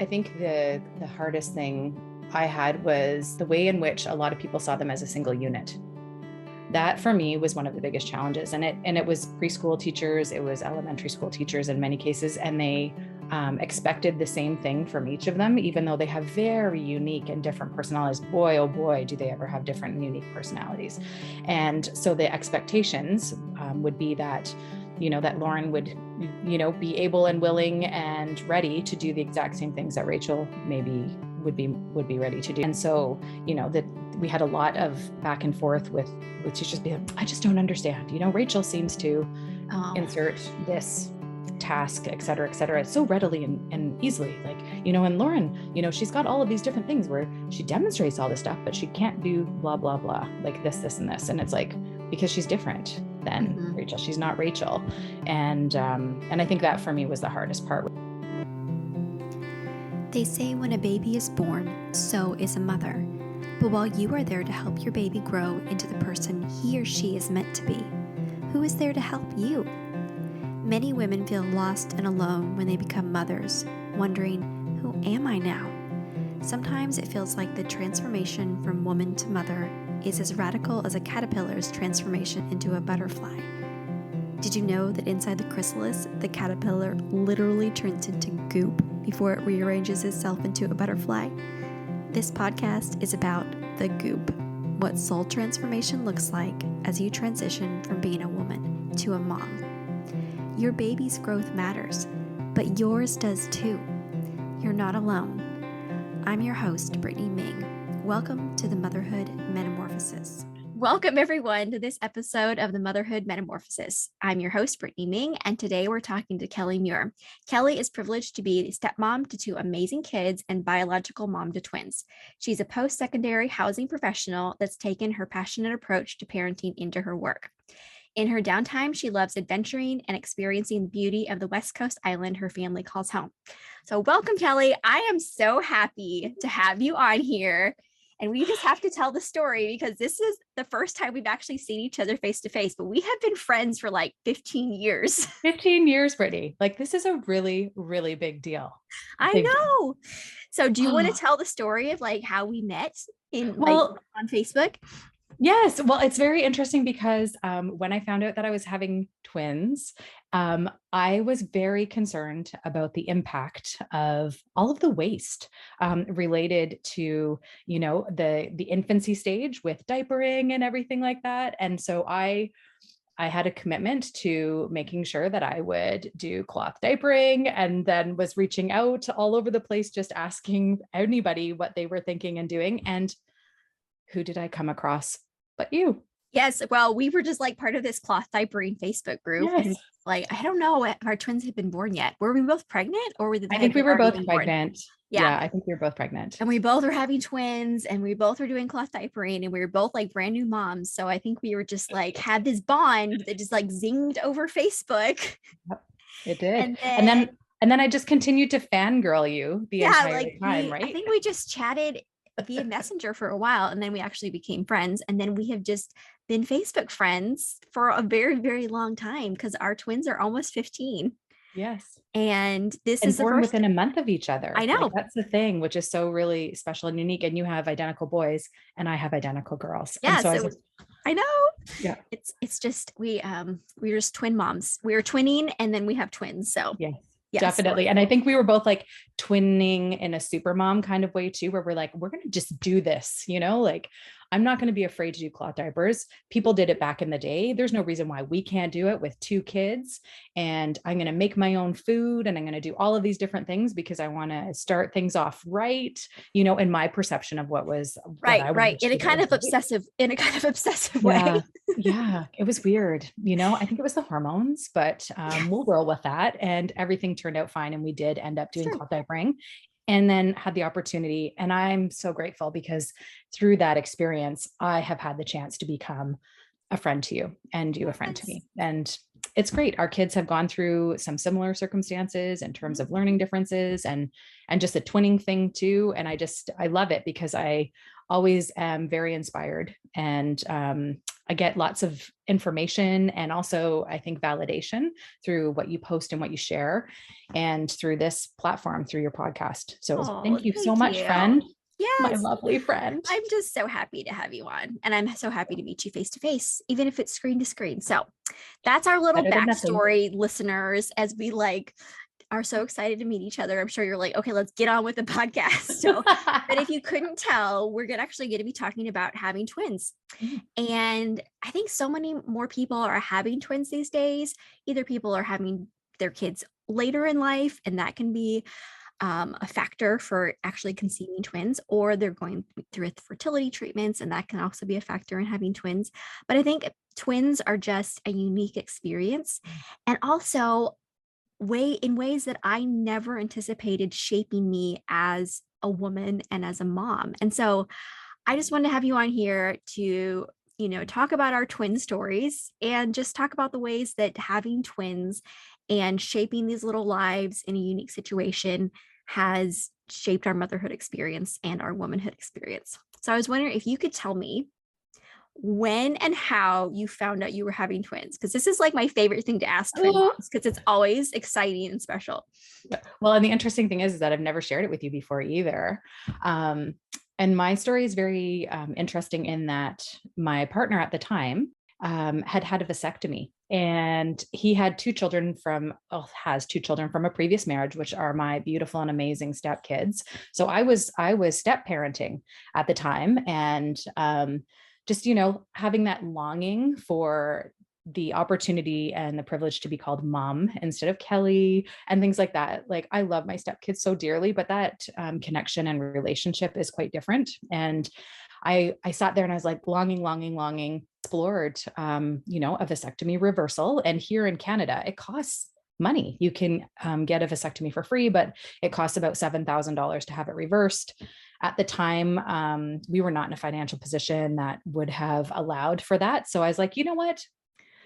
I think the hardest thing I had was the way in which a lot of people saw them as a single unit. That for me was one of the biggest challenges. And it was preschool teachers, it was elementary school teachers in many cases, and they expected the same thing from each of them, even though they have very unique and different personalities. Boy, oh boy, do they ever have different and unique personalities. And so the expectations would be that, that Lauren would, be able and willing and ready to do the exact same things that Rachel maybe would be ready to do. And so, that we had a lot of back and forth with teachers being like, I just don't understand. Rachel seems to insert this task, et cetera, so readily and easily. Like, and Lauren, she's got all of these different things where she demonstrates all this stuff, but she can't do blah, blah, blah, like this, and this. And it's like, because she's different than Rachel. She's not Rachel. And I think that for me was the hardest part. They say when a baby is born, so is a mother. But while you are there to help your baby grow into the person he or she is meant to be, who is there to help you? Many women feel lost and alone when they become mothers, wondering, who am I now? Sometimes it feels like the transformation from woman to mother is as radical as a caterpillar's transformation into a butterfly. Did you know that inside the chrysalis, the caterpillar literally turns into goop before it rearranges itself into a butterfly? This podcast is about the goop, what soul transformation looks like as you transition from being a woman to a mom. Your baby's growth matters, but yours does too. You're not alone. I'm your host, Brittany Ming. Welcome to the Motherhood Metamorphosis. Welcome, everyone, to this episode of the Motherhood Metamorphosis. I'm your host, Brittany Ming, and today we're talking to Kelly Muir. Kelly is privileged to be stepmom to two amazing kids and biological mom to twins. She's a post-secondary housing professional that's taken her passionate approach to parenting into her work. In her downtime, she loves adventuring and experiencing the beauty of the West Coast island her family calls home. So welcome, Kelly. I am so happy to have you on here. And we just have to tell the story because this is the first time we've actually seen each other face to face, but we have been friends for like 15 years. 15 years, Brittany. Like, this is a really, really big deal. I know. So do you want to tell the story of like how we met on Facebook? Yes. Well, it's very interesting because when I found out that I was having twins, I was very concerned about the impact of all of the waste related to, the infancy stage with diapering and everything like that. And so I had a commitment to making sure that I would do cloth diapering, and then was reaching out all over the place, just asking anybody what they were thinking and doing. And who did I come across but you? Yes. Well, we were just like part of this cloth diapering Facebook group. Yes. And like, I don't know if our twins had been born yet. Were we both pregnant or were I think we were both pregnant. Yeah, I think we were both pregnant. And we both were having twins and we both were doing cloth diapering and we were both like brand new moms. So I think we were just like, had this bond that just like zinged over Facebook. Yep, it did. And then I just continued to fangirl you the entire time, right? I think we just chatted via Messenger for a while, and then we actually became friends, and then we have just been Facebook friends for a very, very long time because our twins are almost 15. Yes. And this is born within a month of each other. I know. Like, that's the thing, which is so really special and unique. And you have identical boys and I have identical girls. Yeah. So I know. Yeah. It's just, we're just twin moms. We are twinning and then we have twins. So yeah. Yes, definitely. And I think we were both like twinning in a super mom kind of way too, where we're like, we're going to just do this, like, I'm not going to be afraid to do cloth diapers. People did it back in the day. There's no reason why we can't do it with two kids. And I'm going to make my own food and I'm going to do all of these different things because I want to start things off right, in my perception of what was right. In a kind of obsessive way. Yeah. It was weird. I think it was the hormones, but we'll roll with that. And everything turned out fine. And we did end up doing cloth diapering. And then had the opportunity. And I'm so grateful because through that experience, I have had the chance to become a friend to you and you a friend to me. And it's great. Our kids have gone through some similar circumstances in terms of learning differences and just the twinning thing too. And I love it because I always am very inspired. And I get lots of information and also I think validation through what you post and what you share and through this platform, through your podcast. So Oh, thank you so thank much, you. friend. My Yes. lovely friend. I'm just so happy to have you on. And I'm so happy to meet you face to face, even if it's screen to screen. So that's our little Better than nothing. backstory, listeners, as we like are so excited to meet each other. I'm sure you're like, okay, let's get on with the podcast. So, but if you couldn't tell, we're actually going to be talking about having twins. And I think so many more people are having twins these days. Either people are having their kids later in life, and that can be a factor for actually conceiving twins, or they're going through fertility treatments, and that can also be a factor in having twins. But I think twins are just a unique experience, and also in ways that I never anticipated shaping me as a woman and as a mom. And so I just wanted to have you on here to, talk about our twin stories and just talk about the ways that having twins and shaping these little lives in a unique situation has shaped our motherhood experience and our womanhood experience. So I was wondering if you could tell me when and how you found out you were having twins, because this is like my favorite thing to ask twin moms, because it's always exciting and special. Well, and the interesting thing is that I've never shared it with you before either. And my story is very interesting in that my partner at the time had had a vasectomy, and he had has two children from a previous marriage, which are my beautiful and amazing step kids. So I was step parenting at the time, and just having that longing for the opportunity and the privilege to be called mom instead of Kelly and things like that. Like, I love my stepkids so dearly, but that connection and relationship is quite different. And I sat there and I was like longing, explored, a vasectomy reversal. And here in Canada, it costs money. You can get a vasectomy for free, but it costs about $7,000 to have it reversed. At the time, we were not in a financial position that would have allowed for that. So I was like, you know what?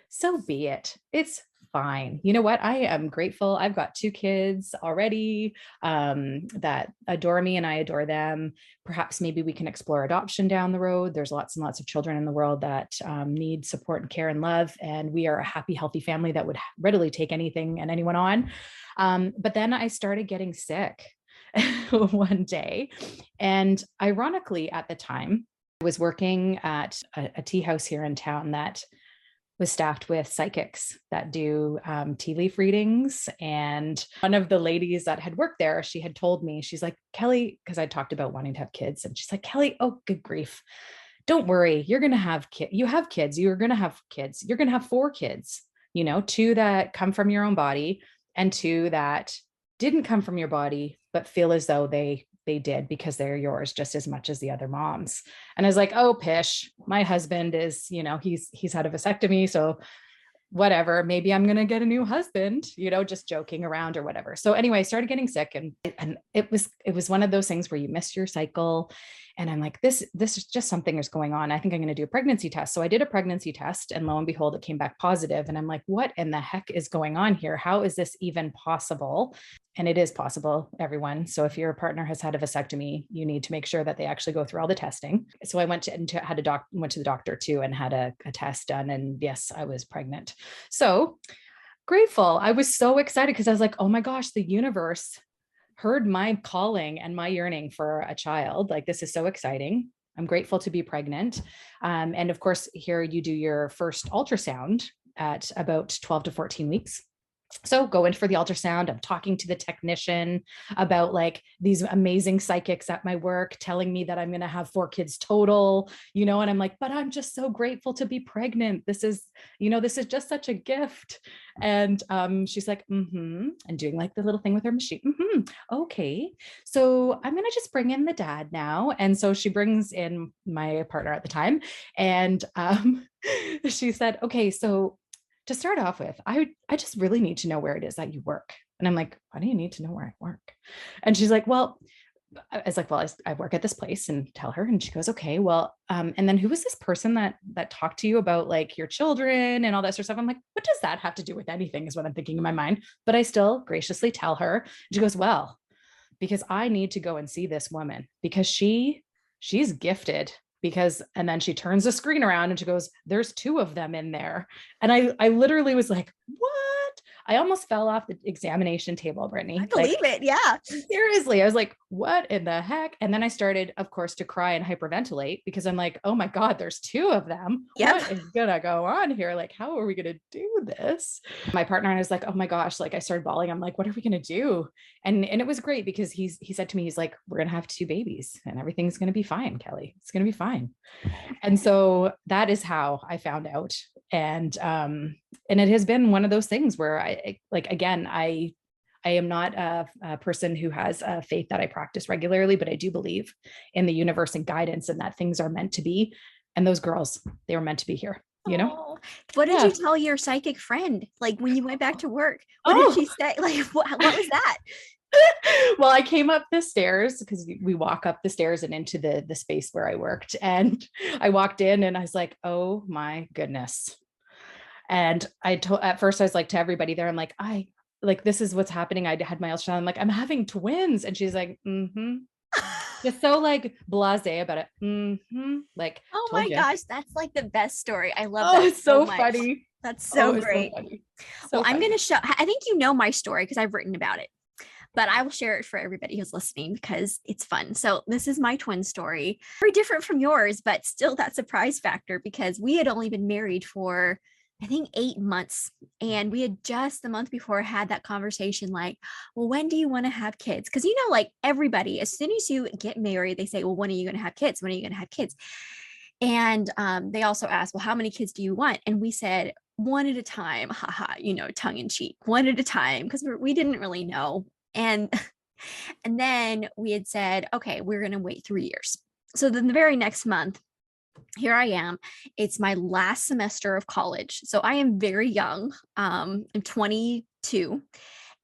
So be it. It's fine. You know what? I am grateful. I've got two kids already that adore me and I adore them. Perhaps maybe we can explore adoption down the road. There's lots and lots of children in the world that need support and care and love. And we are a happy, healthy family that would readily take anything and anyone on. But then I started getting sick one day. And ironically, at the time, I was working at a tea house here in town that was staffed with psychics that do tea leaf readings. And one of the ladies that had worked there, she had told me, she's like, Kelly, because I talked about wanting to have kids. And she's like, Kelly, oh, good grief. Don't worry. You're going to have kids. You have kids. You're going to have kids. You're going to have 4 kids, two that come from your own body and 2 that didn't come from your body, but feel as though they did because they're yours just as much as the other moms. And I was like, oh, pish, my husband is, he's had a vasectomy. So whatever, maybe I'm going to get a new husband, just joking around or whatever. So anyway, I started getting sick and it was one of those things where you miss your cycle. And I'm like, this is just something is going on. I think I'm going to do a pregnancy test. So I did a pregnancy test and lo and behold, it came back positive. And I'm like, what in the heck is going on here? How is this even possible? And it is possible, everyone. So if your partner has had a vasectomy, you need to make sure that they actually go through all the testing. So I went to the doctor too and had a test done. And yes, I was pregnant. So grateful. I was so excited because I was like, oh my gosh, the universe heard my calling and my yearning for a child. Like, this is so exciting. I'm grateful to be pregnant. And of course, here you do your first ultrasound at about 12 to 14 weeks. So go in for the ultrasound. I'm talking to the technician about like these amazing psychics at my work telling me that I'm going to have 4 kids total, and I'm like, but I'm just so grateful to be pregnant. This is just such a gift. And she's like, and doing like the little thing with her machine. Okay. So I'm going to just bring in the dad now. And so she brings in my partner at the time. And she said, okay, so to start off with, I just really need to know where it is that you work. And I'm like, why do you need to know where I work? And she's like, well, I was like, well, I work at this place, and tell her. And she goes, okay, well, and then who was this person that talked to you about like your children and all that sort of stuff? I'm like, what does that have to do with anything is what I'm thinking in my mind. But I still graciously tell her. She goes, well, because I need to go and see this woman because she's gifted and then she turns the screen around and she goes, there's two of them in there. And I literally was like, what? I almost fell off the examination table, Brittany. I believe it. Yeah. Seriously. I was like, what in the heck? And then I started, of course, to cry and hyperventilate because I'm like, oh my God, there's two of them. Yep. What is going to go on here? Like, how are we going to do this? My partner and I was like, oh my gosh, like I started bawling. I'm like, what are we going to do? And it was great because he said to me, he's like, we're going to have two babies and everything's going to be fine, Kelly. It's going to be fine. And so that is how I found out. And it has been one of those things where I am not a person who has a faith that I practice regularly, but I do believe in the universe and guidance and that things are meant to be. And those girls, they were meant to be here, you know? What did you tell your psychic friend? Like when you went back to work, what did she say? Like, what was that? Well, I came up the stairs because we walk up the stairs and into the space where I worked. And I walked in and I was like, oh my goodness. And at first I was like to everybody there, I'm like, this is what's happening. I had my ultrasound. I'm like, I'm having twins. And she's like, just so like blasé about it. Like, oh my gosh, that's like the best story. I love that. It's so much. Funny. That's so great. So I'm going to show, I think you know my story because I've written about it, but I will share it for everybody who's listening because it's fun. So this is my twin story, very different from yours, but still that surprise factor because we had only been married for, I think 8 months. And we had just the month before had that conversation like, well, when do you want to have kids? Because, you know, like everybody, as soon as you get married, they say, well, when are you going to have kids? When are you going to have kids? And they also asked, well, how many kids do you want? And we said, one at a time, haha, you know, tongue in cheek, one at a time, because we didn't really know. And then we had said, okay, we're going to wait 3 years. So then the very next month, here I am. It's my last semester of college. So I am very young. I'm 22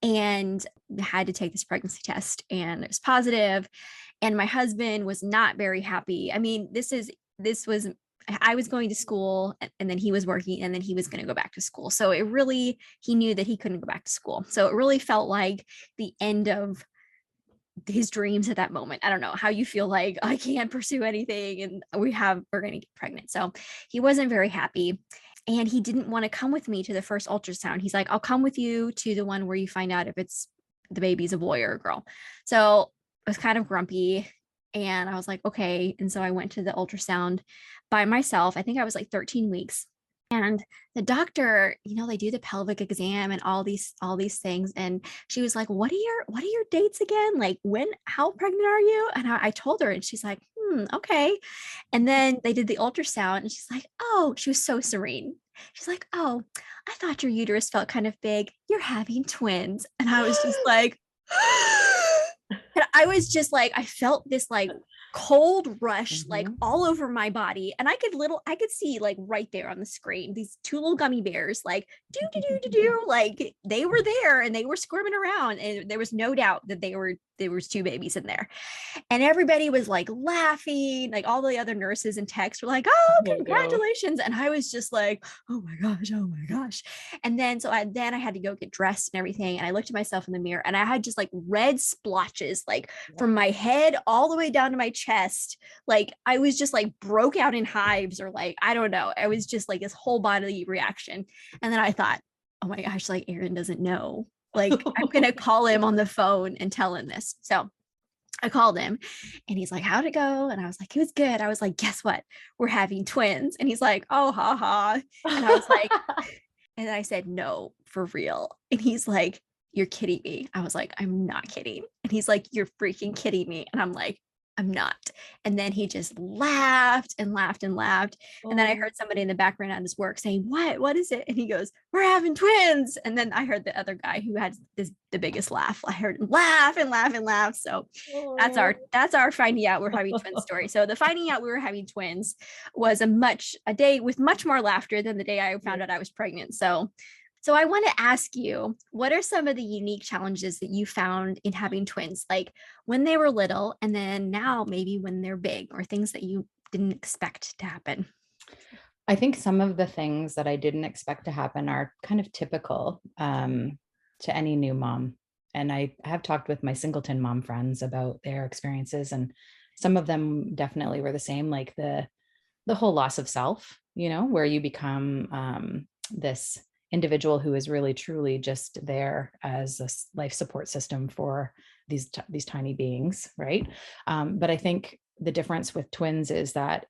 and had to take this pregnancy test and it was positive. And my husband was not very happy. I mean, I was going to school and then he was working and then he was going to go back to school. So he knew that he couldn't go back to school. So it really felt like the end of his dreams at that moment. I don't know how you feel like I can't pursue anything and we're going to get pregnant. So he wasn't very happy and he didn't want to come with me to the first ultrasound. He's like, I'll come with you to the one where you find out if the baby's a boy or a girl. So I was kind of grumpy and I was like, okay. And so I went to the ultrasound by myself. I think I was like 13 weeks. And the doctor, you know, they do the pelvic exam and all these things. And she was like, what are your dates again? Like how pregnant are you? And I told her and she's like, okay. And then they did the ultrasound and she's like, oh, she was so serene. She's like, oh, I thought your uterus felt kind of big. You're having twins. And I was just like, and I was just like, I felt this like cold rush like all over my body and I could see like right there on the screen these two little gummy bears like do like they were there and they were squirming around and there was no doubt that there was two babies in there and everybody was like laughing, like all the other nurses and techs were like, oh, congratulations. And I was just like, oh my gosh. And then I had to go get dressed and everything and I looked at myself in the mirror and I had just like red splotches like from my head all the way down to my chest. Like I was just like broke out in hives or like, I don't know. I was just like this whole bodily reaction. And then I thought, oh my gosh, like Aaron doesn't know. Like I'm going to call him on the phone and tell him this. So I called him and he's like, how'd it go? And I was like, it was good. I was like, guess what? We're having twins. And he's like, oh, ha. And I was like, and I said, no, for real. And he's like, you're kidding me. I was like, I'm not kidding. And he's like, you're freaking kidding me. And I'm like, I'm not. And then he just laughed and laughed and laughed. And then I heard somebody in the background at his work saying, what is it? And he goes, we're having twins. And then I heard the other guy who had the biggest laugh. I heard him laugh and laugh and laugh. So that's our finding out we're having twins story. So the finding out we were having twins was a day with much more laughter than the day I found out I was pregnant. So I want to ask you, what are some of the unique challenges that you found in having twins, like when they were little and then now maybe when they're big, or things that you didn't expect to happen? I think some of the things that I didn't expect to happen are kind of typical to any new mom. And I have talked with my singleton mom friends about their experiences. And some of them definitely were the same, like the whole loss of self, where you become this individual who is really truly just there as a life support system for these tiny beings, right? But I think the difference with twins is that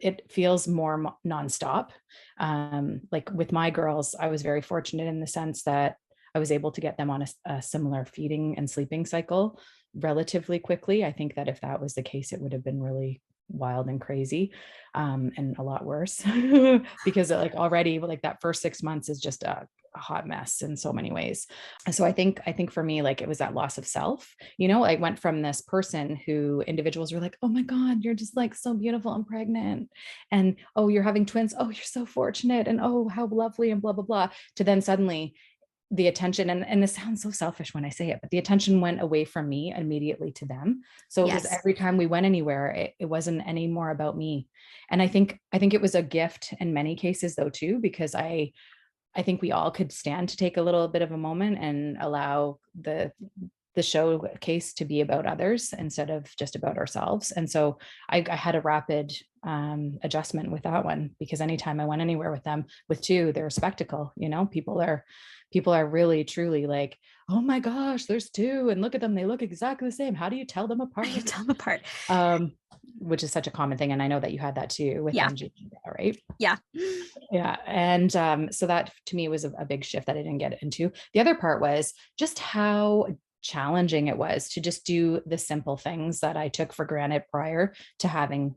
it feels more nonstop. Like with my girls, I was very fortunate in the sense that I was able to get them on a similar feeding and sleeping cycle relatively quickly. I think that if that was the case, it would have been really wild and crazy, and a lot worse because like already like that first 6 months is just a hot mess in so many ways. And so I think for me, like, it was that loss of self. I went from this person who individuals were like, oh my God, you're just like so beautiful and pregnant, and oh, you're having twins, oh, you're so fortunate, and oh, how lovely, and blah blah blah, to then suddenly the attention, and this sounds so selfish when I say it, but the attention went away from me immediately to them. So it was every time we went anywhere, it wasn't any more about me. And I think it was a gift in many cases though too, because I think we all could stand to take a little bit of a moment and allow the showcase to be about others instead of just about ourselves. And so I had a rapid adjustment with that one, because anytime I went anywhere with them, with two, they're a spectacle. People are really truly like, oh my gosh, there's two, and look at them, they look exactly the same. How do you tell them apart? You tell them apart. Which is such a common thing, and I know that you had that too with MG, right? Yeah. And so that to me was a big shift that I didn't get into. The other part was just how challenging it was to just do the simple things that I took for granted prior to having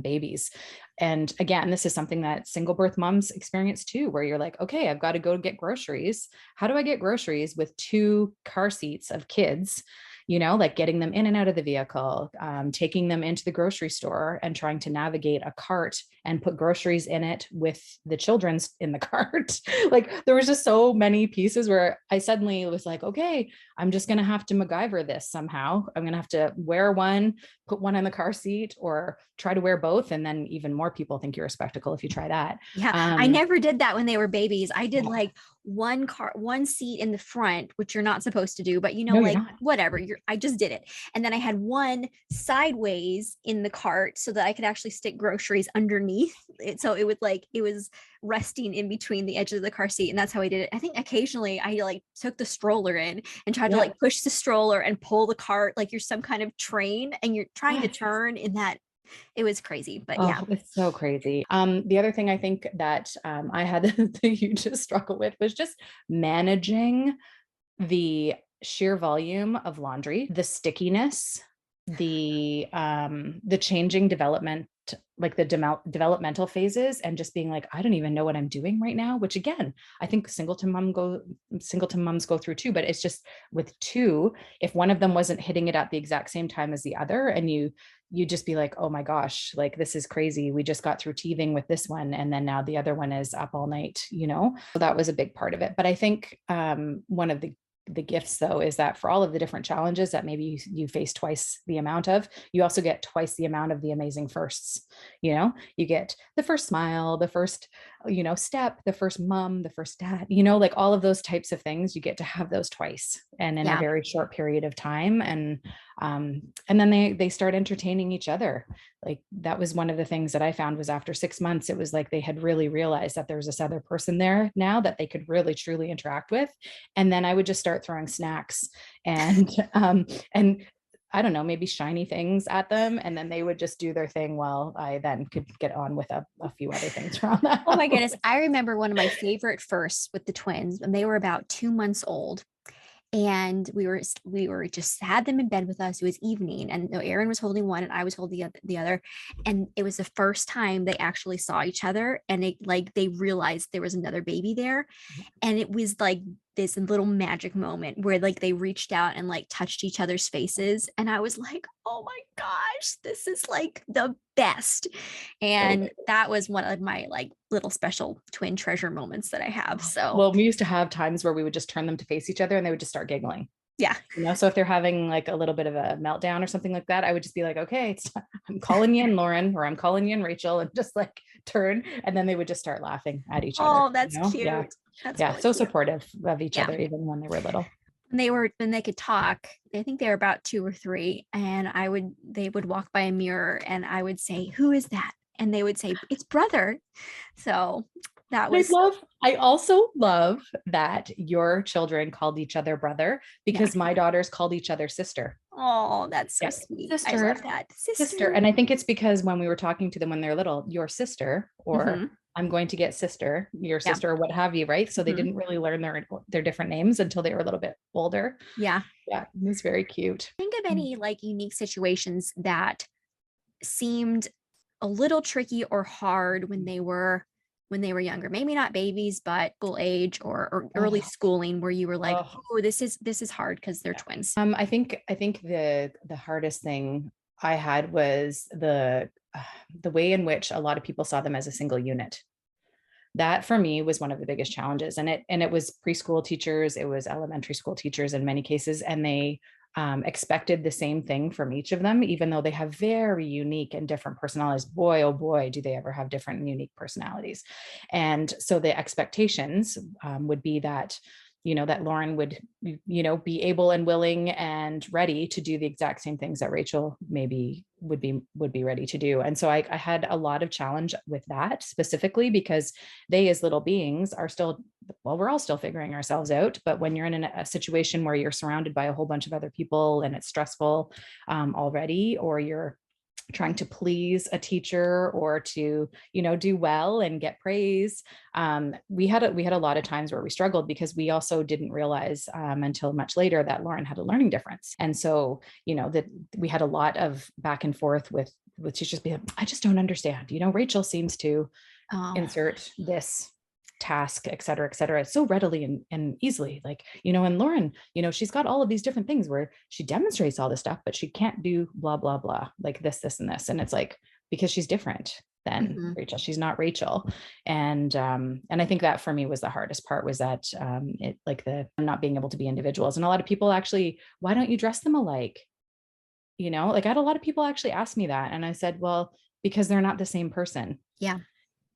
babies. And again, this is something that single birth moms experience too, where you're like, okay, I've got to go get groceries. How do I get groceries with 2 car seats of kids? Like getting them in and out of the vehicle, taking them into the grocery store and trying to navigate a cart and put groceries in it with the children's in the cart. Like there was just so many pieces where I suddenly was like, okay, I'm just going to have to MacGyver this somehow. I'm going to have to wear one, put one in the car seat, or try to wear both. And then even more people think you're a spectacle if you try that. Yeah. I never did that when they were babies. I did like one seat in the front, which you're not supposed to do, but No, like whatever, I just did it. And then I had one sideways in the cart so that I could actually stick groceries underneath it. So it was resting in between the edge of the car seat. And that's how I did it. I think occasionally I like took the stroller in and tried to like push the stroller and pull the cart like you're some kind of train and you're trying to turn in that. It was crazy, but it's so crazy. The other thing I think that I had the hugest struggle with was just managing the sheer volume of laundry, the stickiness, the changing development, like the developmental phases, and just being like, I don't even know what I'm doing right now, which again, I think singleton moms go through too, but it's just with 2, if one of them wasn't hitting it at the exact same time as the other, and you just be like, oh my gosh, like this is crazy. We just got through teething with this one, and then now the other one is up all night, So that was a big part of it. But I think one of the gifts though is that for all of the different challenges that maybe you face twice the amount of, you also get twice the amount of the amazing firsts. You get the first smile, the first step, the first mom, the first dad, like all of those types of things, you get to have those twice and in a very short period of time. And then they start entertaining each other. Like that was one of the things that I found was after 6 months, it was like they had really realized that there was this other person there now that they could really truly interact with. And then I would just start throwing snacks and I don't know, maybe shiny things at them. And then they would just do their thing while I then could get on with a few other things around that. Oh my goodness. I remember one of my favorite firsts with the twins when they were about 2 months old. And we were just had them in bed with us. It was evening, and Aaron was holding one and I was holding the other. And it was the first time they actually saw each other, and they realized there was another baby there. And it was like this little magic moment where like they reached out and like touched each other's faces. And I was like, oh my gosh, this is like the best. And that was one of my like little special twin treasure moments that I have. So, well, we used to have times where we would just turn them to face each other and they would just start giggling. Yeah. So if they're having like a little bit of a meltdown or something like that, I would just be like, okay, I'm calling you in Lauren, or I'm calling you in Rachel, and just like turn. And then they would just start laughing at each other. Oh, that's cute. That's really so cute. Supportive of each other, even when they were little. when they could talk. I think they were about 2 or 3, and they would walk by a mirror, and I would say, "Who is that?" And they would say, "It's brother." So that I was, love, I also love that your children called each other brother yeah. because my daughters called each other sister. Oh, that's so Yeah. sweet. I love Sister, that. sister. Sister. And I think it's because when we were talking to them when they're little, your sister, or Hmm. I'm going to get sister, your Yeah. sister, or what have you, right? So they Hmm. didn't really learn their different names until they were a little bit older. Yeah. Yeah, it was very cute. Think of any like unique situations that seemed a little tricky or hard when they were younger, maybe not babies, but school age or early Oh, schooling, where you were like, oh, oh, this is hard because they're yeah. twins. I think the hardest thing I had was the way in which a lot of people saw them as a single unit. That for me was one of the biggest challenges, and it was preschool teachers, it was elementary school teachers in many cases, and they expected the same thing from each of them, even though they have very unique and different personalities. Boy, oh boy, do they ever have different and unique personalities. And so the expectations would be that, that Lauren would, be able and willing and ready to do the exact same things that Rachel maybe would be ready to do. And so I had a lot of challenge with that specifically because they, as little beings, are still, well, we're all still figuring ourselves out. But when you're in a situation where you're surrounded by a whole bunch of other people and it's stressful already, or you're trying to please a teacher or to do well and get praise, we had a lot of times where we struggled because we also didn't realize until much later that Lauren had a learning difference. And so that we had a lot of back and forth with teachers being, I just don't understand, Rachel seems to Oh, insert this task, et cetera, so readily and easily. Like, and Lauren, she's got all of these different things where she demonstrates all this stuff, but she can't do blah, blah, blah, like this, and this. And it's like, because she's different than mhm. Rachel. She's not Rachel. And I think that for me was the hardest part, was that it, like, the not being able to be individuals. And a lot of people actually, why don't you dress them alike? Like, I had a lot of people actually ask me that. And I said, well, because they're not the same person. Yeah.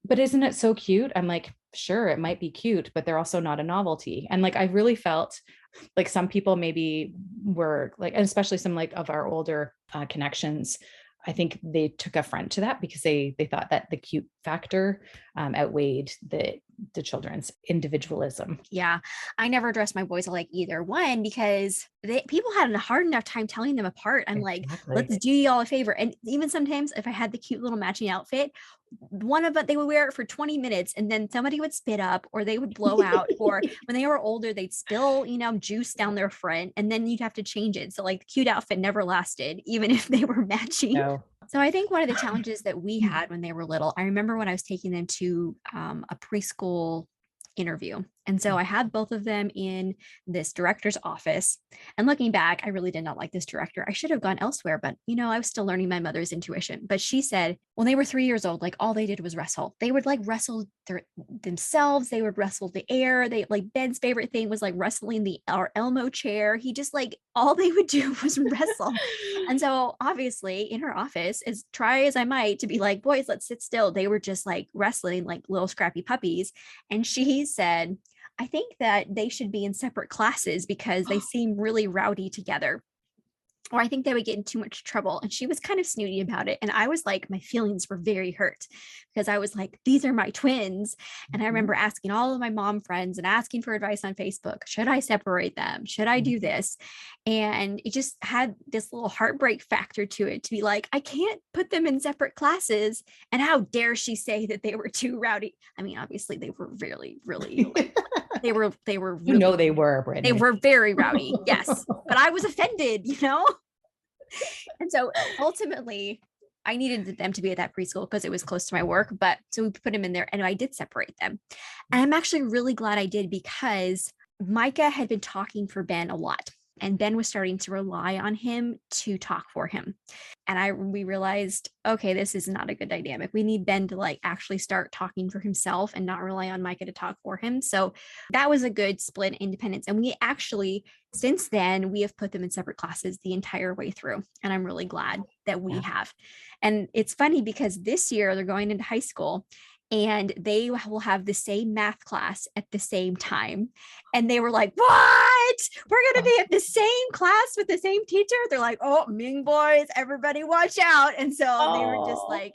But isn't it so cute? I'm like, sure, it might be cute, but they're also not a novelty. And like, I really felt like some people maybe were like, and especially some like of our older connections, I think they took affront to that because they thought that the cute factor outweighed the children's individualism. Yeah, I never dressed my boys alike either. One, because people had a hard enough time telling them apart. I'm like, Exactly. let's do y'all a favor. And even sometimes if I had the cute little matching outfit, one of them, they would wear it for 20 minutes and then somebody would spit up or they would blow out, or when they were older, they'd spill, juice down their front and then you'd have to change it. So like the cute outfit never lasted, even if they were matching. No. So I think one of the challenges that we had when they were little, I remember when I was taking them to a preschool interview. And so I had both of them in this director's office. And looking back, I really did not like this director. I should have gone elsewhere, but I was still learning my mother's intuition. But she said when they were 3 years old, like all they did was wrestle. They would like wrestle themselves. They would wrestle the air. They like Ben's favorite thing was like wrestling our Elmo chair. He just like all they would do was wrestle. And so obviously in her office, as try as I might to be like, boys, let's sit still, they were just like wrestling like little scrappy puppies. And she said, I think that they should be in separate classes because they seem really rowdy together. Or I think they would get in too much trouble. And she was kind of snooty about it. And I was like, my feelings were very hurt because I was like, these are my twins. And I remember asking all of my mom friends and asking for advice on Facebook. Should I separate them? Should I do this? And it just had this little heartbreak factor to it to be like, I can't put them in separate classes. And how dare she say that they were too rowdy? I mean, obviously they were really, really they were really, They were, they Brittany. were very rowdy. Yes. But I was offended, And so ultimately, I needed them to be at that preschool because it was close to my work. But so we put them in there and I did separate them. And I'm actually really glad I did because Micah had been talking for Ben a lot. And Ben was starting to rely on him to talk for him. And we realized, okay, this is not a good dynamic. We need Ben to like actually start talking for himself and not rely on Micah to talk for him. So that was a good split independence. And we actually, since then, we have put them in separate classes the entire way through. And I'm really glad that we have. And it's funny because this year they're going into high school. and they will have the same math class at the same time. And they were like, what? We're going to be at the same class with the same teacher? They're like, oh, Ming boys, everybody watch out. And so they were just Oh, like,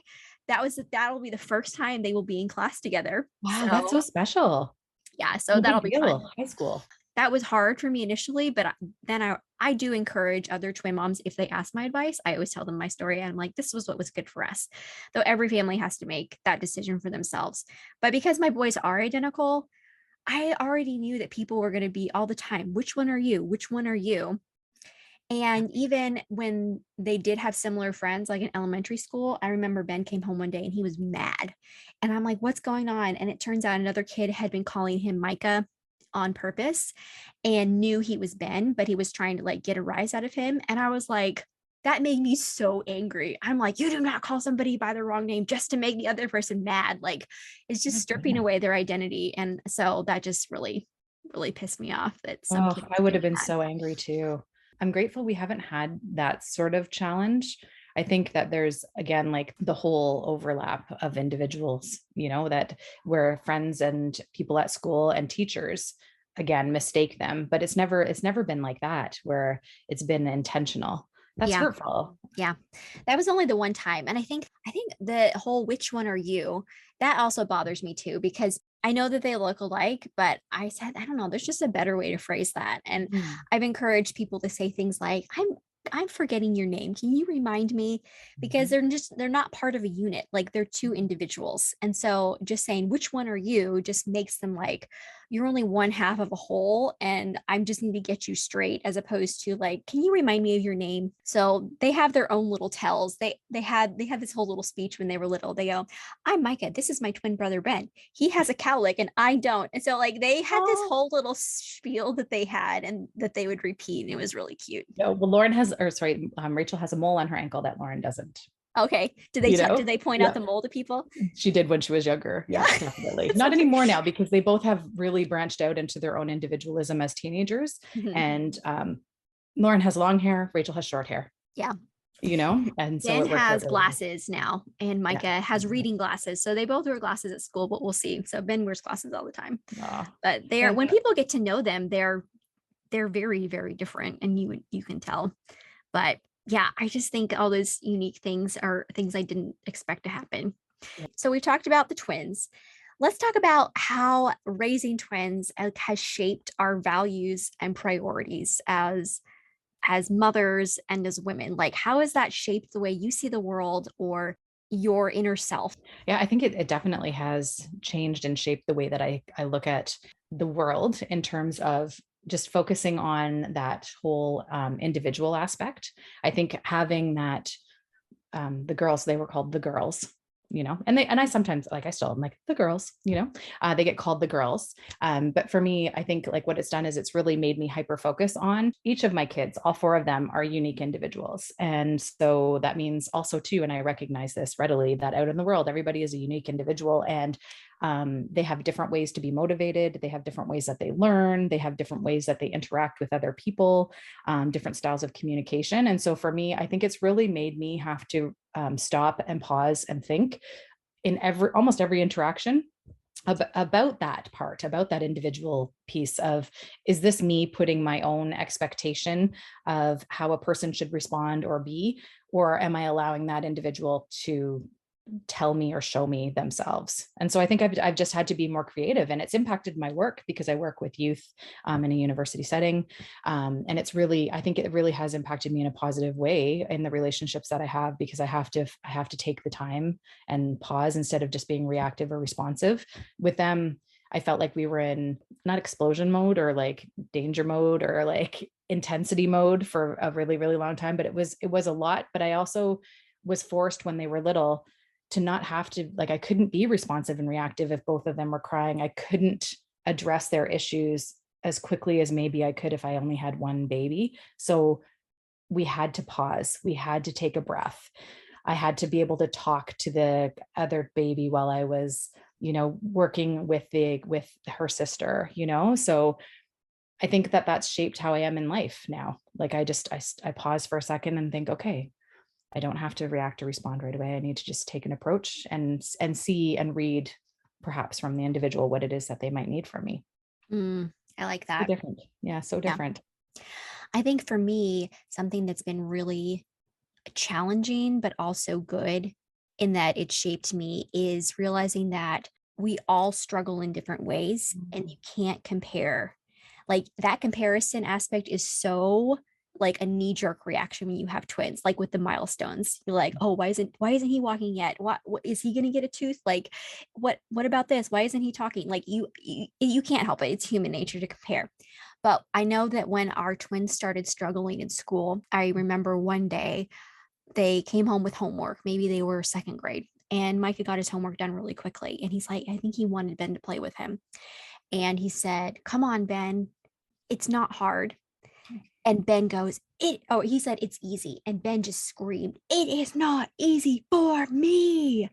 that'll be the first time they will be in class together. wow, that's So so special. yeah, so No that'll big be fun. deal. High school. That was hard for me initially, but then I do encourage other twin moms, if they ask my advice, I always tell them my story. And I'm like, this was what was good for us. Though every family has to make that decision for themselves. But because my boys are identical, I already knew that people were going to be all the time, which one are you? Which one are you? And even when they did have similar friends, like in elementary school, I remember Ben came home one day and he was mad. And I'm like, what's going on? And it turns out another kid had been calling him Micah on purpose and knew he was Ben, but he was trying to like get a rise out of him. And I was like, that made me so angry. I'm like, you do not call somebody by the wrong name just to make the other person mad. Like, it's just stripping away their identity. And so that just really, really pissed me off that some Oh, kids I would did have been that. so angry too. I'm grateful we haven't had that sort of challenge. I think that there's again like the whole overlap of individuals, that where friends and people at school and teachers again mistake them, but it's never been like that where it's been intentional. That's Yeah. hurtful. Yeah. That was only the one time. And I think the whole which one are you, that also bothers me too, because I know that they look alike, but I said, I don't know, there's just a better way to phrase that. And Mhm. I've encouraged people to say things like, I'm forgetting your name. Can you remind me? Because Mhm. they're not part of a unit. Like they're two individuals. And so just saying which one are you just makes them like you're only one half of a whole and I'm just need to get you straight, as opposed to like, can you remind me of your name? So they have their own little tells. They had this whole little speech when they were little. They go, I'm Micah, this is my twin brother Ben, he has a cowlick and I don't. And so like they had this Oh, whole little spiel that they had and that they would repeat, and it was really cute. no, well, Lauren has, or sorry, Rachel has a mole on her ankle that Lauren doesn't, Okay, did they point out Yeah. the mole to people? She did when she was younger. Yeah. Yeah, definitely. It's Not okay. anymore now because they both have really branched out into their own individualism as teenagers. Mhm. And Lauren has long hair, Rachel has short hair, Yeah. and so Ben it works out has really well. glasses now, and Yeah. Micah has reading glasses. So they both wear glasses at school, but we'll see. So Ben wears glasses all the time. Aw. But they're Well, when people get to know them, they're very, very different, and you can tell. But yeah, I just think all those unique things are things I didn't expect to happen. yeah. So we've talked about the twins. Let's talk about how raising twins has shaped our values and priorities as mothers and as women. Like, how has that shaped the way you see the world or your inner self? Yeah, I think it definitely has changed and shaped the way that I look at the world in terms of just focusing on that whole individual aspect. I think having that the girls, they were called the girls, and I sometimes like I still am like the girls, they get called the girls. But for me, I think like what it's done is it's really made me hyper focus on each of my kids. All four of them are unique individuals. And so that means also too, and I recognize this readily, that out in the world, everybody is a unique individual and they have different ways to be motivated. They have different ways that they learn. They have different ways that they interact with other people, different styles of communication. And so for me, I think it's really made me have to stop and pause and think in almost every interaction about that individual piece of, is this me putting my own expectation of how a person should respond or be, or am I allowing that individual to tell me or show me themselves? And so I think I've just had to be more creative, and it's impacted my work because I work with youth in a university setting. And I think it really has impacted me in a positive way in the relationships that I have, because I have to take the time and pause instead of just being reactive or responsive with them. I felt like we were in not explosion mode or like danger mode or like intensity mode for a really, really long time, but it was a lot. But I also was forced when they were little to not have to, like, I couldn't be responsive and reactive if both of them were crying. I couldn't address their issues as quickly as maybe I could if I only had one baby. So we had to pause. We had to take a breath. I had to be able to talk to the other baby while I was, working with her sister, So I think that that's shaped how I am in life now. Like I pause for a second and think, okay, I don't have to react or respond right away. I need to just take an approach and see and read perhaps from the individual what it is that they might need from me. I like So that. different. Yeah, so Yeah. different. I think for me, something that's been really challenging, but also good in that it shaped me is realizing that we all struggle in different ways and you can't compare. Like that comparison aspect is so like a knee-jerk reaction when you have twins, like with the milestones. You're like, oh, why isn't he walking yet? What is he gonna get a tooth? Like, what about this? Why isn't he talking? Like you can't help it. It's human nature to compare. But I know that when our twins started struggling in school, I remember one day they came home with homework. Maybe they were second grade. And Micah got his homework done really quickly. And he's like, I think he wanted Ben to play with him. And he said, come on, Ben, it's not hard. And Ben goes, he said, it's easy. And Ben just screamed, it is not easy for me.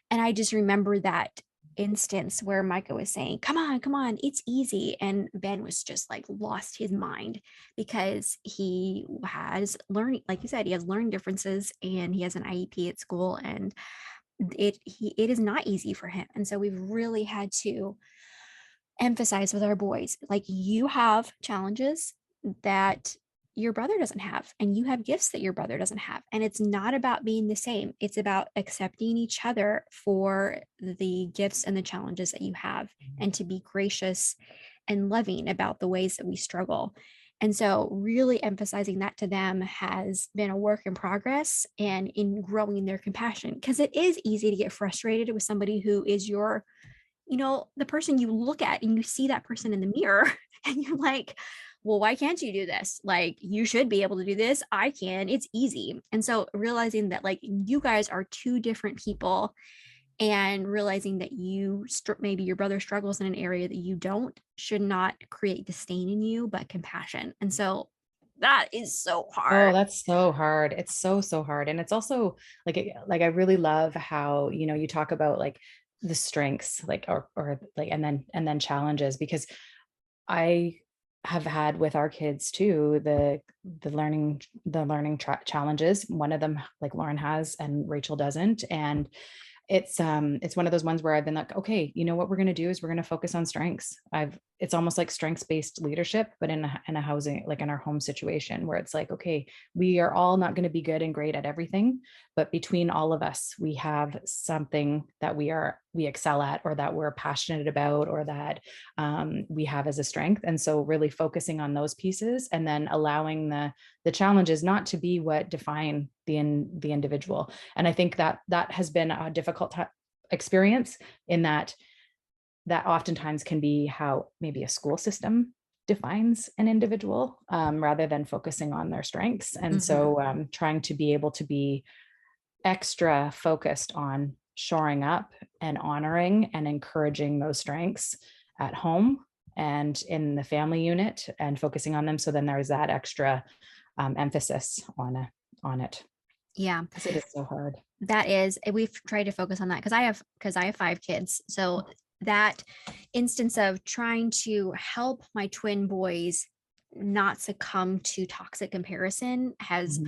And I just remember that instance where Micah was saying, come on, it's easy. And Ben was just like lost his mind because he has learning, like you said, he has learning differences and he has an IEP at school and it is not easy for him. And so we've really had to emphasize with our boys, like you have challenges that your brother doesn't have, and you have gifts that your brother doesn't have. And it's not about being the same. It's about accepting each other for the gifts and the challenges that you have, and to be gracious and loving about the ways that we struggle. And so, really emphasizing that to them has been a work in progress and in growing their compassion, because it is easy to get frustrated with somebody who is the person you look at and you see that person in the mirror and you're like, well, why can't you do this? Like, you should be able to do this. I can. It's easy. And so realizing that like you guys are two different people and realizing that maybe your brother struggles in an area that you don't should not create disdain in you, but compassion. And so that is so Oh, hard. that's so hard. It's so, so hard. And it's also like I really love how, you talk about like the strengths, like, or like, and then challenges, because I have had with our kids too, the learning challenges. One of them, like Lauren has, and Rachel doesn't. And it's one of those ones where I've been like, okay, you know what we're going to do is we're going to focus on strengths. It's almost like strengths-based leadership, but in a housing, like in our home situation, where it's like, okay, we are all not going to be good and great at everything, but between all of us, we have something that we excel at, or that we're passionate about, or that we have as a strength. And so really focusing on those pieces, and then allowing the challenges not to be what define the individual. And I think that has been a difficult experience, in that oftentimes can be how maybe a school system defines an individual, rather than focusing on their strengths. And so trying to be able to be extra focused on shoring up and honoring and encouraging those strengths at home and in the family unit, and focusing on them. So then there's that extra emphasis on it. Yeah. Because it is so hard. That is, we've tried to focus on that because I have 5 kids. So that instance of trying to help my twin boys not succumb to toxic comparison has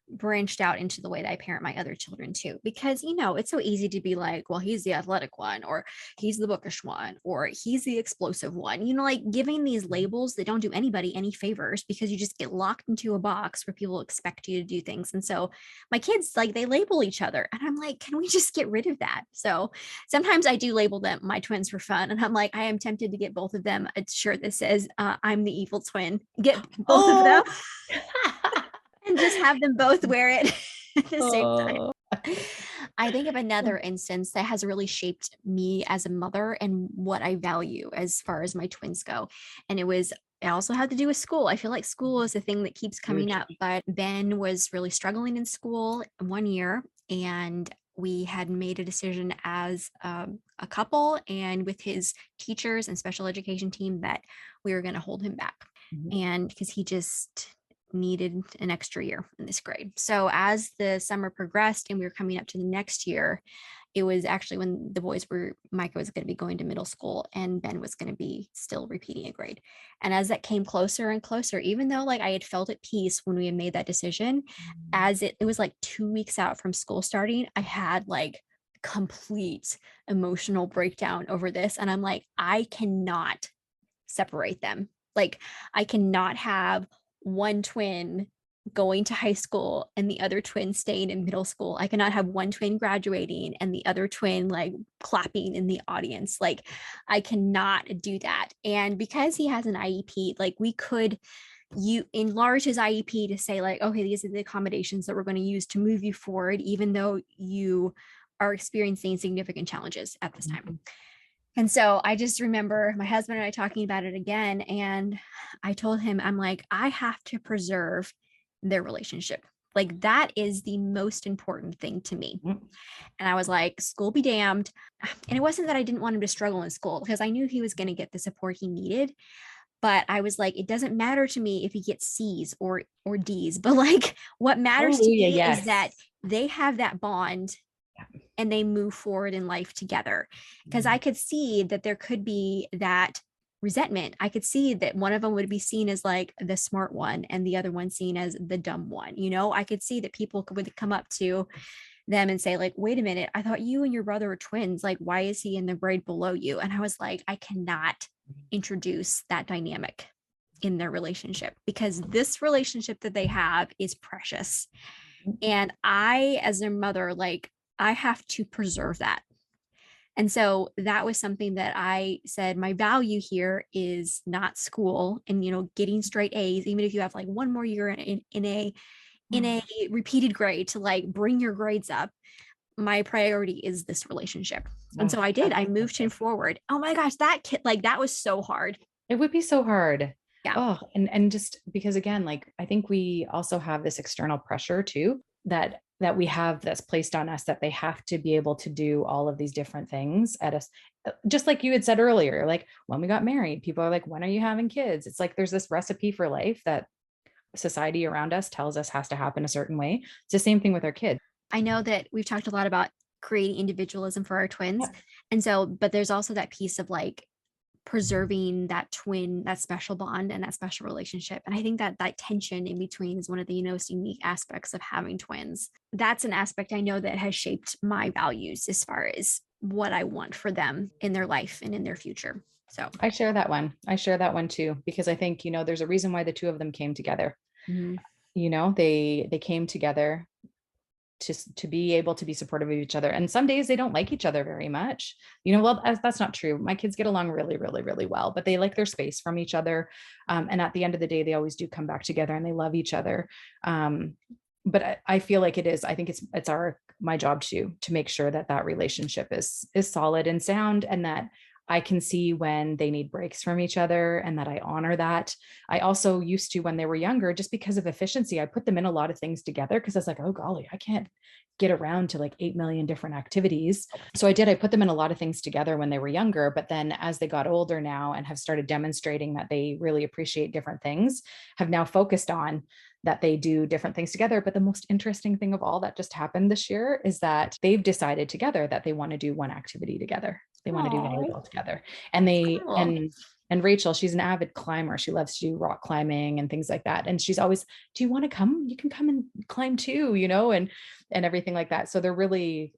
branched out into the way that I parent my other children too. Because, it's so easy to be like, well, he's the athletic one, or he's the bookish one, or he's the explosive one, like giving these labels that don't do anybody any favors, because you just get locked into a box where people expect you to do things. And so my kids, like, they label each other, and I'm like, can we just get rid of that? So sometimes I do label them my twins for fun. And I'm like, I am tempted to get both of them a shirt that says, I'm the evil twin. Get both of them. And just have them both wear it at the same time. I think of another instance that has really shaped me as a mother and what I value as far as my twins go. And it also had to do with school. I feel like school is a thing that keeps coming up, but Ben was really struggling in school one year, and we had made a decision as a couple and with his teachers and special education team that we were going to hold him back. And because he just needed an extra year in this grade. So as the summer progressed and we were coming up to the next year, it was actually when Micah was going to be going to middle school and Ben was going to be still repeating a grade. And as that came closer and closer, even though like I had felt at peace when we had made that decision, as it was like 2 weeks out from school starting, I had like complete emotional breakdown over this. And I'm like, I cannot separate them. Like, I cannot have one twin going to high school and the other twin staying in middle school. I cannot have one twin graduating and the other twin like clapping in the audience. Like, I cannot do that. And because he has an IEP, like we could you enlarge his IEP to say like, okay, these are the accommodations that we're going to use to move you forward, even though you are experiencing significant challenges at this time. And so I just remember my husband and I talking about it again. And I told him, I'm like, I have to preserve their relationship. Like, that is the most important thing to me. Mm-hmm. And I was like, school be damned. And it wasn't that I didn't want him to struggle in school, because I knew he was going to get the support he needed. But I was like, it doesn't matter to me if he gets C's or D's, but like what matters to me is that they have that bond and they move forward in life together. Because I could see that there could be that resentment. I could see that one of them would be seen as like the smart one and the other one seen as the dumb one. You know, I could see that people would come up to them and say like, wait a minute, I thought you and your brother were twins. Like, why is he in the grade below you? And I was like, I cannot introduce that dynamic in their relationship, because this relationship that they have is precious. And I, as their mother, like, I have to preserve that. And so that was something that I said, my value here is not school and, you know, getting straight A's, even if you have like one more year in a repeated grade to like bring your grades up. My priority is this relationship. And so I did. I moved him forward. Oh my gosh, that kid, like, that was so hard. It would be so hard. Yeah. Oh, and just because again, like I think we also have this external pressure too, that we have that's placed on us, that they have to be able to do all of these different things at us. Just like you had said earlier, like when we got married, people are like, when are you having kids? It's like there's this recipe for life that society around us tells us has to happen a certain way. It's the same thing with our kids. I know that we've talked a lot about creating individualism for our twins. Yeah. And so, but there's also that piece of like preserving that twin, that special bond and that special relationship. And I think that that tension in between is one of the most unique aspects of having twins. That's an aspect I know that has shaped my values as far as what I want for them in their life and in their future. So I share that one. I share that one too, because I think, you know, there's a reason why the two of them came together. Mm-hmm. You know, they came together to be able to be supportive of each other. And some days they don't like each other very much, you know, well, that's not true. My kids get along really, really, really well, but they like their space from each other. And at the end of the day, they always do come back together and they love each other. But I feel like I think it's my job to make sure that that relationship is solid and sound, and that I can see when they need breaks from each other and that I honor that. I also used to, when they were younger, just because of efficiency, I put them in a lot of things together because I was like, oh golly, I can't get around to like 8 million different activities. So I put them in a lot of things together when they were younger, but then as they got older now and have started demonstrating that they really appreciate different things, have now focused on that they do different things together. But the most interesting thing of all that just happened this year is that they've decided together that they want to do one activity together. They want to do volleyball together. And and Rachel, she's an avid climber. She loves to do rock climbing and things like that. And she's always, do you want to come? You can come and climb too, you know, and everything like that. So they're really,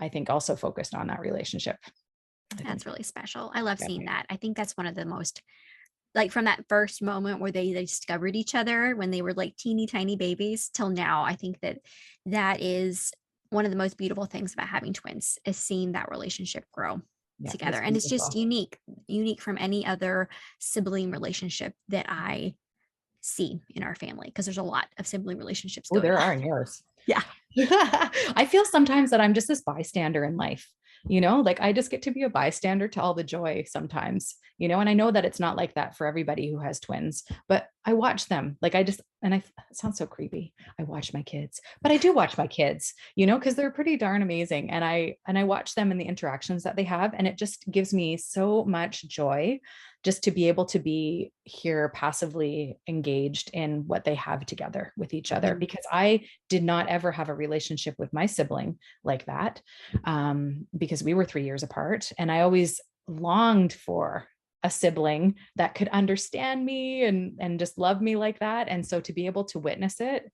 I think, also focused on that relationship. That's really special. I love seeing that. I think that's one of the most, like, from that first moment where they discovered each other when they were like teeny tiny babies till now, I think that is one of the most beautiful things about having twins, is seeing that relationship grow together. And it's just unique from any other sibling relationship that I see in our family, because there's a lot of sibling relationships going on. There are in yours. Yeah. I feel sometimes that I'm just this bystander in life, you know, like I just get to be a bystander to all the joy sometimes, you know, and I know that it's not like that for everybody who has twins, but I watch them. Like it sounds so creepy. I watch my kids, but I do watch my kids, you know, because they're pretty darn amazing. And I watch them and the interactions that they have. And it just gives me so much joy just to be able to be here passively engaged in what they have together with each other, because I did not ever have a relationship with my sibling like that, because we were 3 years apart. And I always longed for a sibling that could understand me and just love me like that. And so to be able to witness it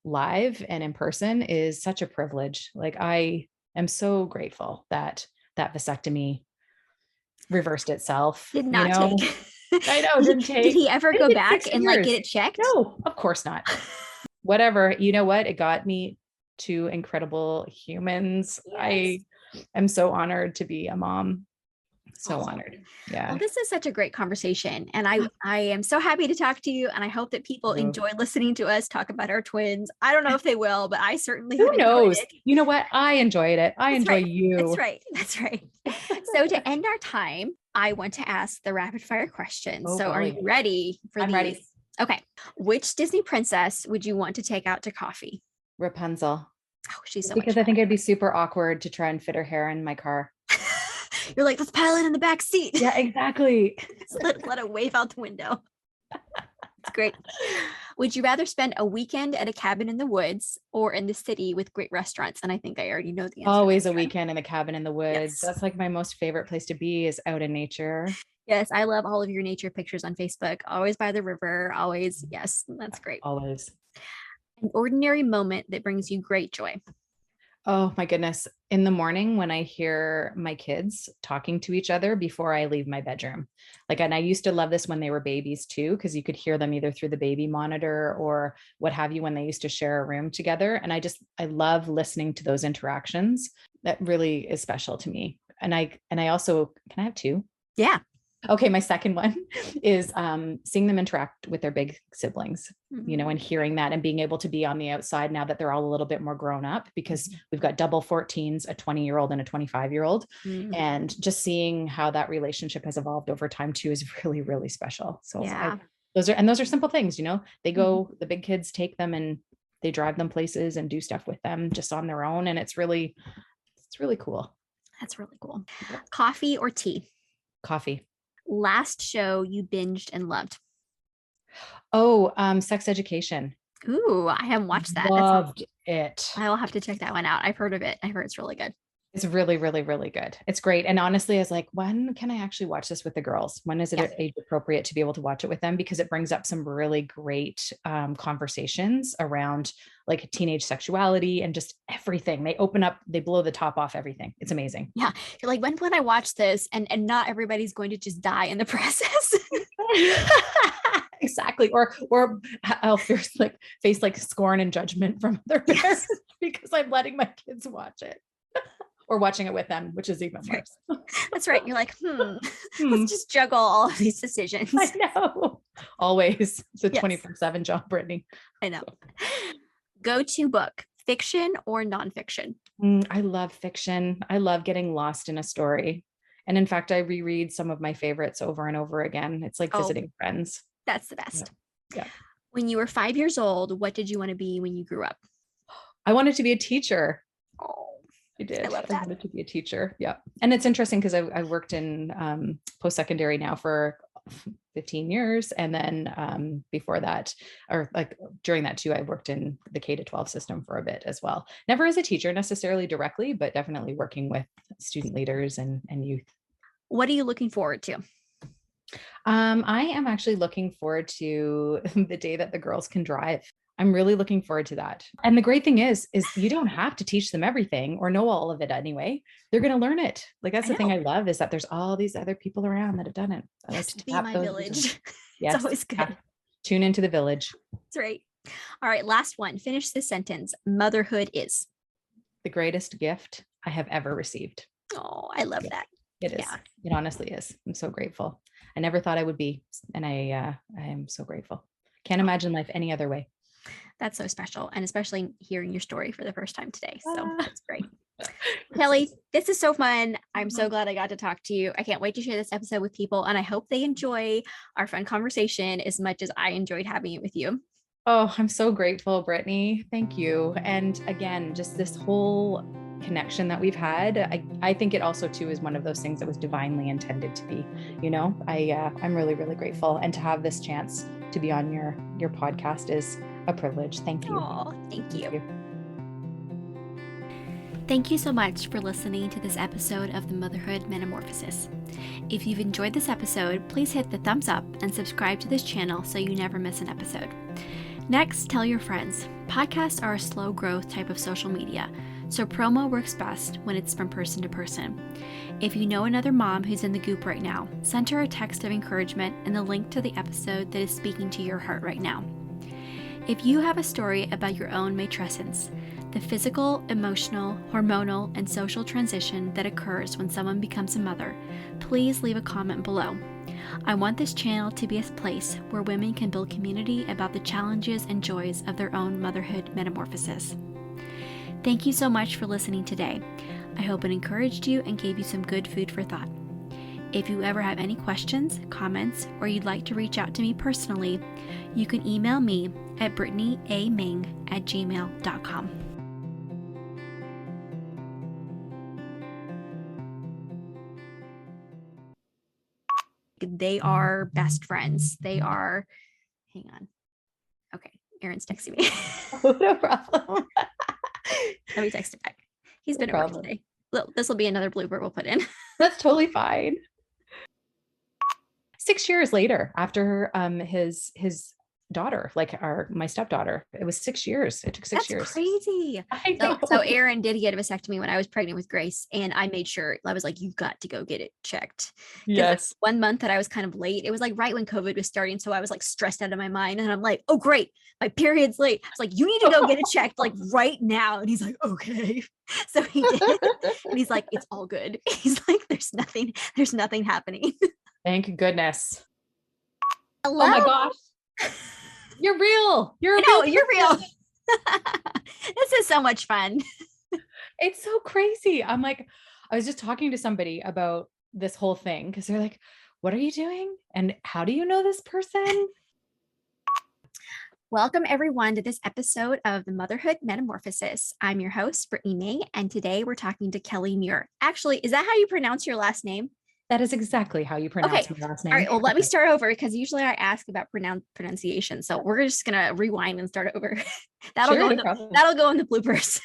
live and in person is such a privilege. Like I am so grateful that that vasectomy reversed itself, Did not take. I know, didn't take. Did he ever go back 6 and years. get it checked? No, of course not. Whatever. You know what? It got me 2 incredible humans. Yes. I am so honored to be a mom. So honored. Yeah. Well, this is such a great conversation. And I am so happy to talk to you. And I hope that people enjoy listening to us talk about our twins. I don't know if they will, but I certainly Who knows? You know what? I enjoyed it. I enjoy you. That's right. So to end our time, I want to ask the rapid fire questions. So are you ready for these? I'm ready. Okay. Which Disney princess would you want to take out to coffee? Rapunzel. Oh, she's so because I think it'd be super awkward to try and fit her hair in my car. You're like, let's pile it in the back seat. Yeah, exactly. let it wave out the window. It's great. Would you rather spend a weekend at a cabin in the woods or in the city with great restaurants? And I think I already know the answer. Always a weekend in a cabin in the woods. Yes. That's like my most favorite place to be, is out in nature. Yes, I love all of your nature pictures on Facebook. Always by the river. Always. Yes, that's great. Always. An ordinary moment that brings you great joy. Oh my goodness. In the morning when I hear my kids talking to each other before I leave my bedroom. And I used to love this when they were babies too, because you could hear them either through the baby monitor or what have you when they used to share a room together. And I love listening to those interactions. That really is special to me. And I also, can I have 2? Yeah. Okay. My second one is seeing them interact with their big siblings, and hearing that and being able to be on the outside now that they're all a little bit more grown up, because we've got double 14s, a 20-year-old and a 25-year-old. And just seeing how that relationship has evolved over time too is really, really special. So yeah. Those are simple things, they go, the big kids take them and they drive them places and do stuff with them just on their own. And it's really cool. That's really cool. Yeah. Coffee or tea? Coffee. Last show you binged and loved? Oh, Sex Education. Ooh, I haven't watched that. Loved it. I will have to check that one out. I've heard of it. I heard it's really good. It's really, really, really good. It's great. And honestly, I was like, when can I actually watch this with the girls? When is it age appropriate to be able to watch it with them? Because it brings up some really great conversations around teenage sexuality and just everything. They blow the top off everything. It's amazing. Yeah. You're like, when can I watch this? And not everybody's going to just die in the process. Exactly. Or I'll face scorn and judgment from other parents because I'm letting my kids watch it. Or watching it with them, which is even worse. That's right. You're like, let's just juggle all of these decisions. I know. Always. It's a 24/7 job, Brittany. I know. Go-to book, fiction or nonfiction? I love fiction. I love getting lost in a story. And in fact, I reread some of my favorites over and over again. It's like visiting friends. That's the best. Yeah. When you were 5 years old, what did you want to be when you grew up? I wanted to be a teacher. I did. I love that. I wanted to be a teacher. Yeah. And it's interesting because I worked in post-secondary now for 15 years. And then before that, or during that too, I worked in the K-12 system for a bit as well. Never as a teacher necessarily directly, but definitely working with student leaders and youth. What are you looking forward to? I am actually looking forward to the day that the girls can drive. I'm really looking forward to that. And the great thing is you don't have to teach them everything or know all of it anyway. They're going to learn it. That's the thing I love, is that there's all these other people around that have done it. I like to be my village. Yes. It's always good. Tune into the village. That's right. All right. Last one. Finish this sentence. Motherhood is the greatest gift I have ever received. Oh, I love that. It is. Yeah. It honestly is. I'm so grateful. I never thought I would be. And I am so grateful. Can't imagine life any other way. That's so special. And especially hearing your story for the first time today. So that's great. Kelly, this is so fun. I'm so glad I got to talk to you. I can't wait to share this episode with people. And I hope they enjoy our fun conversation as much as I enjoyed having it with you. Oh, I'm so grateful, Brittany. Thank you. And again, just this whole connection that we've had, I think it also too is one of those things that was divinely intended to be. I'm really, really grateful. And to have this chance to be on your podcast is a privilege. Thank you. Oh, thank you. Thank you so much for listening to this episode of the Motherhood Metamorphosis. If you've enjoyed this episode, please hit the thumbs up and subscribe to this channel so you never miss an episode. Next, tell your friends. Podcasts are a slow growth type of social media, So promo works best when it's from person to person. If you know another mom who's in the goop right now, send her a text of encouragement and the link to the episode that is speaking to your heart right now. If you have a story about your own matrescence, the physical, emotional, hormonal, and social transition that occurs when someone becomes a mother, please leave a comment below. I want this channel to be a place where women can build community about the challenges and joys of their own motherhood metamorphosis. Thank you so much for listening today. I hope it encouraged you and gave you some good food for thought. If you ever have any questions, comments, or you'd like to reach out to me personally, you can email me at brittanyaming@gmail.com. They are best friends. Hang on. Okay, Aaron's texting me. No problem. Let me text it back. He's been at work today. Look, this will be another blooper we'll put in. That's totally fine. 6 years later, after his daughter, my stepdaughter, it was 6 years. It took 6 years. That's crazy. I know. So Aaron did get a vasectomy when I was pregnant with Grace, and I made sure, I was like, you've got to go get it checked. Yes. 1 month that I was kind of late, it was like right when COVID was starting, so I was like stressed out of my mind, and I'm like, oh great, my period's late. It's like, you need to go get it checked like right now. And he's like, okay. So he did, and he's like, it's all good. He's like, there's nothing happening. Thank goodness. Hello? Oh my gosh. You're real. You're real. This is so much fun. It's so crazy. I was just talking to somebody about this whole thing because they're like, what are you doing? And how do you know this person? Welcome everyone to this episode of the Motherhood Metamorphosis. I'm your host, Brittany May, and today we're talking to Kelly Muir. Actually, is that how you pronounce your last name? That is exactly how you pronounce my last name. All right. Well, let me start over because usually I ask about pronunciation. So we're just going to rewind and start over. That'll go in the bloopers.